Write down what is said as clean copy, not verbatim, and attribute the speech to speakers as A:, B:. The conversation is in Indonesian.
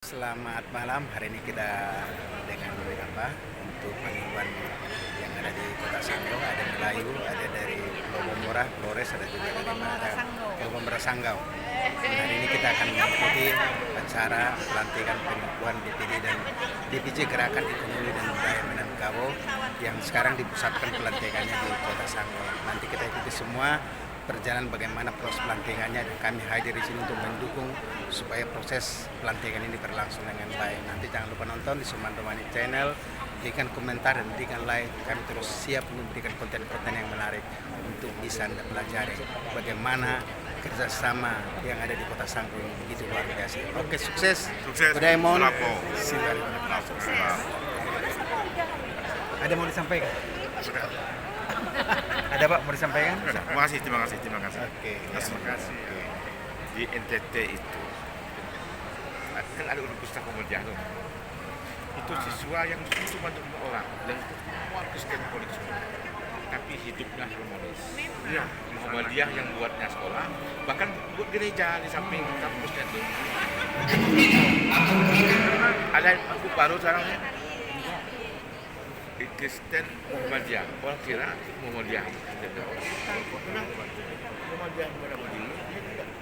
A: Selamat malam. Hari ini kita dengan untuk penghimbauan yang ada di Kota Sanggau, ada Melayu, ada dari Lombok Flores, ada juga dari Lombok Sanggau. Dan hari ini kita akan mengikuti acara pelantikan penghimbauan DPD dan DPJ Gerakan Ekonomi dan Budaya Minangkabau yang sekarang dipusatkan pelantikannya di Kota Sanggau. Nanti kita ikuti semua perjalanan bagaimana proses pelantikannya, dan kami hadir di sini untuk mendukung supaya proses pelantikan ini berlangsung dengan baik. Nanti jangan lupa nonton di Sumando Money Channel, berikan komentar dan berikan like. Kami terus siap memberikan konten-konten yang menarik untuk bisa Anda pelajari bagaimana kerjasama yang ada di Kota Sanggau ini begitu luar biasa. Oke, sukses. Budaya mohon. Ada mau disampaikan?
B: Sudah.
A: Ada Pak mau disampaikan?
B: Terima kasih.
A: Oke,
B: Terima kasih. Di NTT itu kan ada Universitas Muhammadiyah tuh. Itu siswa yang cuma untuk orang dan itu semua Kristen Katolik semua. Tapi hidupnya harmonis. Iya, Muhammadiyah yang buatnya sekolah, bahkan buat gereja di samping kampusnya itu. Ada aku baru sekarang di Kristen Muhammadiyah, orang kira Muhammadiyah. Muhammadiyah pada begini,